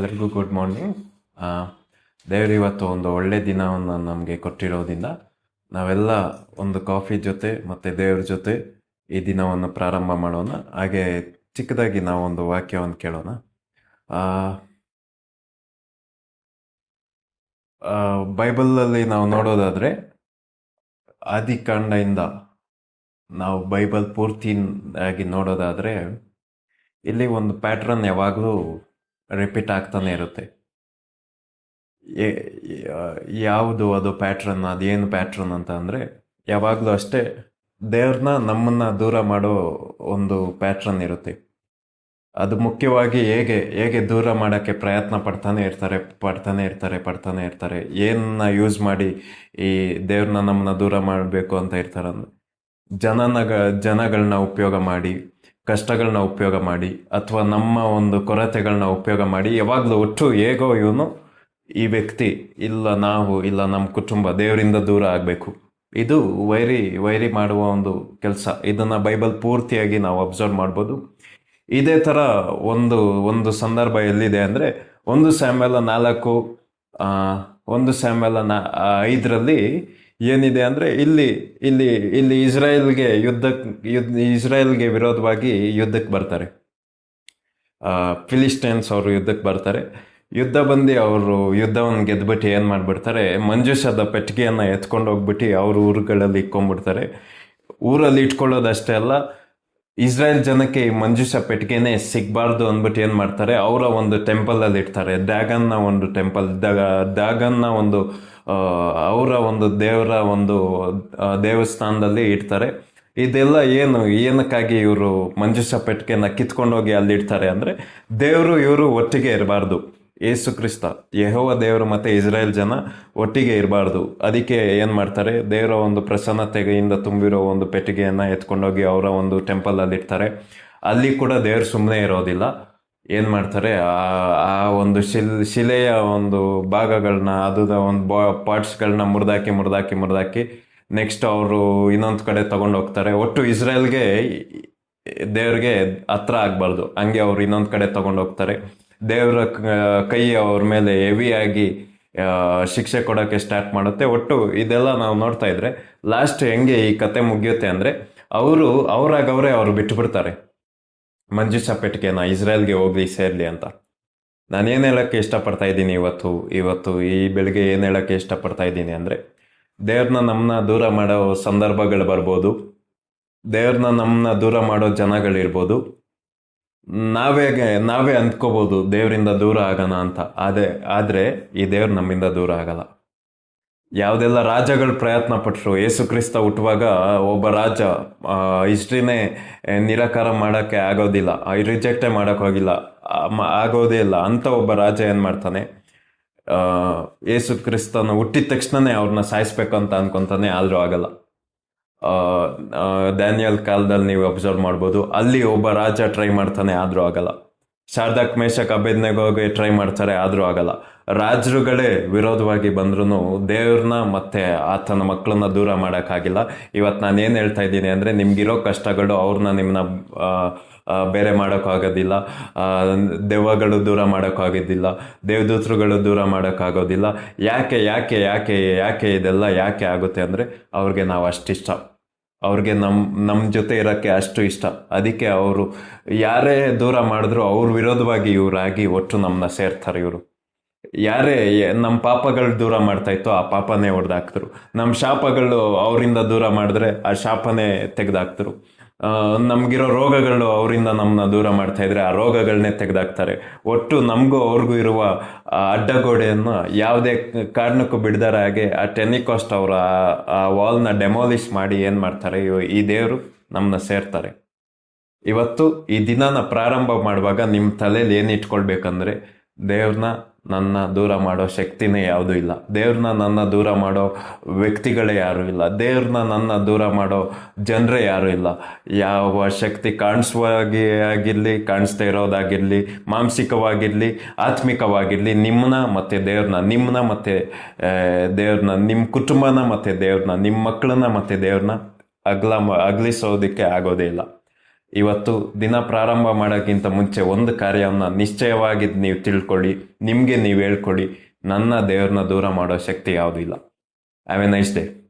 ಎಲ್ಲರಿಗೂ good morning. ದೇವರು ಇವತ್ತು ಒಂದು ಒಳ್ಳೆ ದಿನವನ್ನು ನಮಗೆ ಕೊಟ್ಟಿರೋದ್ರಿಂದ ನಾವೆಲ್ಲ ಒಂದು ಕಾಫಿ ಜೊತೆ ಮತ್ತು ದೇವ್ರ ಜೊತೆ ಈ ದಿನವನ್ನು ಪ್ರಾರಂಭ ಮಾಡೋಣ. ಹಾಗೆ ಚಿಕ್ಕದಾಗಿ ನಾವೊಂದು ವಾಕ್ಯವನ್ನು ಕೇಳೋಣ. ಬೈಬಲಲ್ಲಿ ನಾವು ನೋಡೋದಾದರೆ ಆದಿಕಾಂಡದಿಂದ ನಾವು ಬೈಬಲ್ ಪೂರ್ತಿಯಾಗಿ ನೋಡೋದಾದರೆ ಇಲ್ಲಿ ಒಂದು ಪ್ಯಾಟ್ರನ್ ಯಾವಾಗಲೂ ರಿಪೀಟ್ ಆಗ್ತಾನೆ ಇರುತ್ತೆ. ಯಾವುದು ಅದು ಪ್ಯಾಟ್ರನ್, ಅದೇನು ಪ್ಯಾಟ್ರನ್ ಅಂತ ಅಂದರೆ ಯಾವಾಗಲೂ ಅಷ್ಟೇ ದೇವ್ರನ್ನ ನಮ್ಮನ್ನು ದೂರ ಮಾಡೋ ಒಂದು ಪ್ಯಾಟ್ರನ್ ಇರುತ್ತೆ. ಅದು ಮುಖ್ಯವಾಗಿ ಹೇಗೆ ದೂರ ಮಾಡೋಕ್ಕೆ ಪ್ರಯತ್ನ ಪಡ್ತಾನೆ ಇರ್ತಾರೆ. ಏನನ್ನ ಯೂಸ್ ಮಾಡಿ ಈ ದೇವ್ರನ್ನ ನಮ್ಮನ್ನ ದೂರ ಮಾಡಬೇಕು ಅಂತ ಇರ್ತಾರಂದ್ರೆ ಜನಗಳನ್ನ ಉಪಯೋಗ ಮಾಡಿ, ಕಷ್ಟಗಳನ್ನ ಉಪಯೋಗ ಮಾಡಿ, ಅಥವಾ ನಮ್ಮ ಒಂದು ಕೊರತೆಗಳನ್ನ ಉಪಯೋಗ ಮಾಡಿ ಯಾವಾಗಲೂ ಒಟ್ಟು ಹೇಗೋ ಇವನು ಈ ವ್ಯಕ್ತಿ ಇಲ್ಲ ನಮ್ಮ ಕುಟುಂಬ ದೇವರಿಂದ ದೂರ ಆಗಬೇಕು. ಇದು ವೈರಿ ಮಾಡುವ ಒಂದು ಕೆಲಸ. ಇದನ್ನು ಬೈಬಲ್ ಪೂರ್ತಿಯಾಗಿ ನಾವು ಅಬ್ಸರ್ವ್ ಮಾಡ್ಬೋದು. ಇದೇ ಥರ ಒಂದು ಸಂದರ್ಭ ಎಲ್ಲಿದೆ ಅಂದರೆ 1 ಸ್ಯಾಮ್ಯುಯೇಲ 4 1 ಸ್ಯಾಮ್ಯುಯೇಲ 5ರಲ್ಲಿ ಏನಿದೆ ಅಂದರೆ ಇಲ್ಲಿ ಇಸ್ರಾಯೇಲ್ಗೆ ವಿರೋಧವಾಗಿ ಯುದ್ಧಕ್ಕೆ ಬರ್ತಾರೆ. ಫಿಲಿಸ್ಟೈನ್ಸ್ ಅವರು ಯುದ್ಧಕ್ಕೆ ಬರ್ತಾರೆ. ಯುದ್ಧ ಬಂದು ಅವರು ಯುದ್ಧವನ್ನು ಗೆದ್ಬಿಟ್ಟು ಏನು ಮಾಡಿಬಿಡ್ತಾರೆ, ಮಂಜೂಷದ ಪೆಟ್ಟಿಗೆಯನ್ನು ಎತ್ಕೊಂಡು ಹೋಗ್ಬಿಟ್ಟು ಅವ್ರ ಊರುಗಳಲ್ಲಿ ಇಟ್ಕೊಂಡ್ಬಿಡ್ತಾರೆ. ಊರಲ್ಲಿ ಇಟ್ಕೊಳ್ಳೋದಷ್ಟೇ ಅಲ್ಲ, ಇಸ್ರಾಯೇಲ್ ಜನಕ್ಕೆ ಈ ಮಂಜೂಷ ಪೆಟ್ಟಿಗೆನೇ ಸಿಗಬಾರ್ದು ಅಂದ್ಬಿಟ್ಟು ಏನು ಮಾಡ್ತಾರೆ, ಅವರ ಒಂದು ಟೆಂಪಲಲ್ಲಿ ಇಡ್ತಾರೆ. ಡ್ಯಾಗನ್ನ ಒಂದು ಟೆಂಪಲ್, ಡ್ಯಾಗನ್ನ ಒಂದು ಅವರ ಒಂದು ದೇವರ ಒಂದು ದೇವಸ್ಥಾನದಲ್ಲಿ ಇಡ್ತಾರೆ. ಇದೆಲ್ಲ ಏನಕ್ಕಾಗಿ ಇವರು ಮಂಜೂಷ ಪೆಟ್ಟಿಗೆನ ಕಿತ್ಕೊಂಡೋಗಿ ಅಲ್ಲಿ ಇಡ್ತಾರೆ ಅಂದರೆ ಇವರು ಒಟ್ಟಿಗೆ ಇರಬಾರ್ದು. ಯೇಸು ಕ್ರಿಸ್ತ, ಯೆಹೋವ ದೇವರು ಮತ್ತು ಇಸ್ರಾಯೇಲ್ ಜನ ಒಟ್ಟಿಗೆ ಇರಬಾರ್ದು. ಅದಕ್ಕೆ ಏನು ಮಾಡ್ತಾರೆ, ದೇವರ ಒಂದು ಪ್ರಸನ್ನತೆಯಿಂದ ತುಂಬಿರೋ ಒಂದು ಪೆಟ್ಟಿಗೆಯನ್ನು ಎತ್ಕೊಂಡೋಗಿ ಅವರ ಒಂದು ಟೆಂಪಲಲ್ಲಿ ಇಡ್ತಾರೆ. ಅಲ್ಲಿ ಕೂಡ ದೇವರು ಸುಮ್ಮನೆ ಇರೋದಿಲ್ಲ. ಏನು ಮಾಡ್ತಾರೆ, ಆ ಒಂದು ಶಿಲೆಯ ಒಂದು ಭಾಗಗಳನ್ನ, ಒಂದು ಪಾರ್ಟ್ಸ್ಗಳನ್ನ ಮುರಿದಾಕಿ ನೆಕ್ಸ್ಟ್ ಅವರು ಇನ್ನೊಂದು ಕಡೆ ತಗೊಂಡು ಹೋಗ್ತಾರೆ. ಒಟ್ಟು ಇಸ್ರೇಲ್ಗೆ ದೇವ್ರಿಗೆ ಹತ್ರ ಆಗಬಾರ್ದು, ಹಂಗೆ ಅವ್ರು ಇನ್ನೊಂದು ಕಡೆ ತಗೊಂಡು ಹೋಗ್ತಾರೆ. ದೇವರ ಕೈ ಅವ್ರ ಮೇಲೆ ಹೆವಿಯಾಗಿ ಶಿಕ್ಷೆ ಕೊಡೋಕ್ಕೆ ಸ್ಟಾರ್ಟ್ ಮಾಡುತ್ತೆ. ಒಟ್ಟು ಇದೆಲ್ಲ ನಾವು ನೋಡ್ತಾ ಇದ್ರೆ ಲಾಸ್ಟ್ ಹೆಂಗೆ ಈ ಕತೆ ಮುಗಿಯುತ್ತೆ ಅಂದರೆ ಅವ್ರು ಬಿಟ್ಟುಬಿಡ್ತಾರೆ ಮಂಜೂಷ ಪೆಟ್ಟಿಗೆನ ಇಸ್ರೇಲ್ಗೆ ಹೋಗಿ ಸೇರಲಿ ಅಂತ. ನಾನೇನು ಹೇಳೋಕ್ಕೆ ಇಷ್ಟಪಡ್ತಾ ಇದ್ದೀನಿ ಇವತ್ತು ಈ ಬೆಳಿಗ್ಗೆ ಏನು ಹೇಳೋಕ್ಕೆ ಇಷ್ಟಪಡ್ತಾ ಇದ್ದೀನಿ ಅಂದರೆ, ದೇವ್ರನ್ನ ನಮ್ಮನ್ನ ದೂರ ಮಾಡೋ ಸಂದರ್ಭಗಳು ಬರ್ಬೋದು, ದೇವ್ರನ್ನ ನಮ್ಮನ್ನ ದೂರ ಮಾಡೋ ಜನಗಳಿರ್ಬೋದು. ನಾವೇ ಅಂದ್ಕೋಬೋದು ದೇವರಿಂದ ದೂರ ಆಗೋಣ ಅಂತ. ಆದರೆ ಈ ದೇವ್ರು ನಮ್ಮಿಂದ ದೂರ ಆಗಲ್ಲ. ಯಾವುದೆಲ್ಲ ರಾಜಗಳು ಪ್ರಯತ್ನ ಪಟ್ಟರು, ಯೇಸು ಕ್ರಿಸ್ತ ಹುಟ್ಟುವಾಗ ಒಬ್ಬ ರಾಜ ಹಿಸ್ಟ್ರಿನೇ ನಿರಾಕಾರ ಮಾಡೋಕ್ಕೆ ಆಗೋದಿಲ್ಲ, ರಿಜೆಕ್ಟೇ ಆಗೋದೇ ಇಲ್ಲ ಅಂತ ಒಬ್ಬ ರಾಜ ಏನು ಮಾಡ್ತಾನೆ, ಯೇಸು ಕ್ರಿಸ್ತನ ಹುಟ್ಟಿದ ತಕ್ಷಣನೇ ಅವ್ರನ್ನ ಸಾಯಿಸ್ಬೇಕು ಅಂತ ಅನ್ಕೊತಾನೆ. ಆದರೂ ಆಗಲ್ಲ. ಡ್ಯಾನಿಯಲ್ ಕಾಲದಲ್ಲಿ ನೀವು ಅಬ್ಸರ್ವ್ ಮಾಡ್ಬೋದು, ಅಲ್ಲಿ ಒಬ್ಬ ರಾಜ ಟ್ರೈ ಮಾಡ್ತಾನೆ, ಆದರೂ ಆಗಲ್ಲ. ಶಾರ್ದಾಕ್ ಮೇಷಕ್ ಅಬೇದ್ನೆಗೋಗೆ ಟ್ರೈ ಮಾಡ್ತಾರೆ, ಆದರೂ ಆಗಲ್ಲ. ರಾಜರುಗಳೇ ವಿರೋಧವಾಗಿ ಬಂದ್ರೂ ದೇವ್ರನ್ನ ಮತ್ತೆ ಆತನ ಮಕ್ಕಳನ್ನ ದೂರ ಮಾಡೋಕ್ಕಾಗಿಲ್ಲ. ಇವತ್ತು ನಾನು ಏನು ಹೇಳ್ತಾ ಇದ್ದೀನಿ ಅಂದರೆ, ನಿಮ್ಗಿರೋ ಕಷ್ಟಗಳು ನಿಮ್ಮನ್ನ ಬೇರೆ ಮಾಡೋಕ್ಕಾಗೋದಿಲ್ಲ, ದೆವ್ವಗಳು ದೂರ ಮಾಡೋಕ್ಕಾಗೋದಿಲ್ಲ, ದೇವದೂತರುಗಳು ದೂರ ಮಾಡೋಕ್ಕಾಗೋದಿಲ್ಲ. ಯಾಕೆ ಇದೆಲ್ಲ ಯಾಕೆ ಆಗುತ್ತೆ ಅಂದರೆ, ಅವ್ರಿಗೆ ನಾವು ಅಷ್ಟಿಷ್ಟ, ಅವ್ರಿಗೆ ನಮ್ಮ ಜೊತೆ ಇರೋಕ್ಕೆ ಅಷ್ಟು ಇಷ್ಟ. ಅದಕ್ಕೆ ಅವರು ಯಾರೇ ದೂರ ಮಾಡಿದ್ರು ಅವ್ರ ವಿರೋಧವಾಗಿ ಇವರಾಗಿ ಒಟ್ಟು ನಮ್ಮನ್ನ ಸೇರ್ತಾರೆ. ಇವರು ಯಾರೇ ನಮ್ಮ ಪಾಪಗಳು ದೂರ ಮಾಡ್ತಾಯಿತ್ತೋ ಆ ಪಾಪನೇ ಹೊಡೆದಾಕ್ತರು, ನಮ್ಮ ಶಾಪಗಳು ಅವರಿಂದ ದೂರ ಮಾಡಿದ್ರೆ ಆ ಶಾಪನೇ ತೆಗೆದಾಕ್ತರು, ನಮಗಿರೋ ರೋಗಗಳು ಅವರಿಂದ ನಮ್ಮನ್ನ ದೂರ ಮಾಡ್ತಾಯಿದ್ರೆ ಆ ರೋಗಗಳನ್ನೇ ತೆಗೆದಾಕ್ತಾರೆ. ಒಟ್ಟು ನಮಗೂ ಅವ್ರಿಗೂ ಇರುವ ಅಡ್ಡಗೋಡೆಯನ್ನು ಯಾವುದೇ ಕಾರಣಕ್ಕೂ ಬಿಡ್ದಾರ ಹಾಗೆ ಆ ಟೆನಿಕಾಸ್ಟ್ ಅವರ ಆ ವಾಲ್ನ ಡೆಮಾಲಿಷ್ ಮಾಡಿ ಏನು ಮಾಡ್ತಾರೆ, ಈ ದೇವರು ನಮ್ಮನ್ನ ಸೇರ್ತಾರೆ. ಇವತ್ತು ಈ ದಿನನ ಪ್ರಾರಂಭ ಮಾಡುವಾಗ ನಿಮ್ಮ ತಲೆಯಲ್ಲಿ ಏನು ಇಟ್ಕೊಳ್ಬೇಕಂದ್ರೆ, ದೇವ್ರನ್ನ ನನ್ನ ದೂರ ಮಾಡೋ ಶಕ್ತಿನೇ ಯಾವುದೂ ಇಲ್ಲ, ದೇವ್ರನ್ನ ನನ್ನ ದೂರ ಮಾಡೋ ವ್ಯಕ್ತಿಗಳೇ ಯಾರೂ ಇಲ್ಲ, ದೇವ್ರನ್ನ ನನ್ನ ದೂರ ಮಾಡೋ ಜನರೇ ಯಾರೂ ಇಲ್ಲ. ಯಾವ ಶಕ್ತಿ ಆಗಿರಲಿ, ಕಾಣಿಸ್ತಾ ಇರೋದಾಗಿರಲಿ, ಮಾನಸಿಕವಾಗಿರಲಿ, ಆತ್ಮಿಕವಾಗಿರಲಿ, ನಿಮ್ಮನ್ನ ಮತ್ತು ದೇವ್ರನ್ನ ನಿಮ್ಮ ಕುಟುಂಬನ ಮತ್ತು ದೇವ್ರನ್ನ, ನಿಮ್ಮ ಮಕ್ಕಳನ್ನ ಮತ್ತು ದೇವ್ರನ್ನ ಅಗಲಿಸೋದಕ್ಕೆ ಆಗೋದೇ ಇಲ್ಲ. ಇವತ್ತು ದಿನ ಪ್ರಾರಂಭ ಮಾಡೋಕ್ಕಿಂತ ಮುಂಚೆ ಒಂದು ಕಾರ್ಯವನ್ನು ನಿಶ್ಚಯವಾಗಿ ನೀವು ತಿಳ್ಕೊಳ್ಳಿ, ನಿಮಗೆ ನೀವು ಹೇಳ್ಕೊಳ್ಳಿ, ನನ್ನ ದೇವ್ರನ್ನ ದೂರ ಮಾಡೋ ಶಕ್ತಿ ಯಾವುದೂ ಇಲ್ಲ. Have A nice day.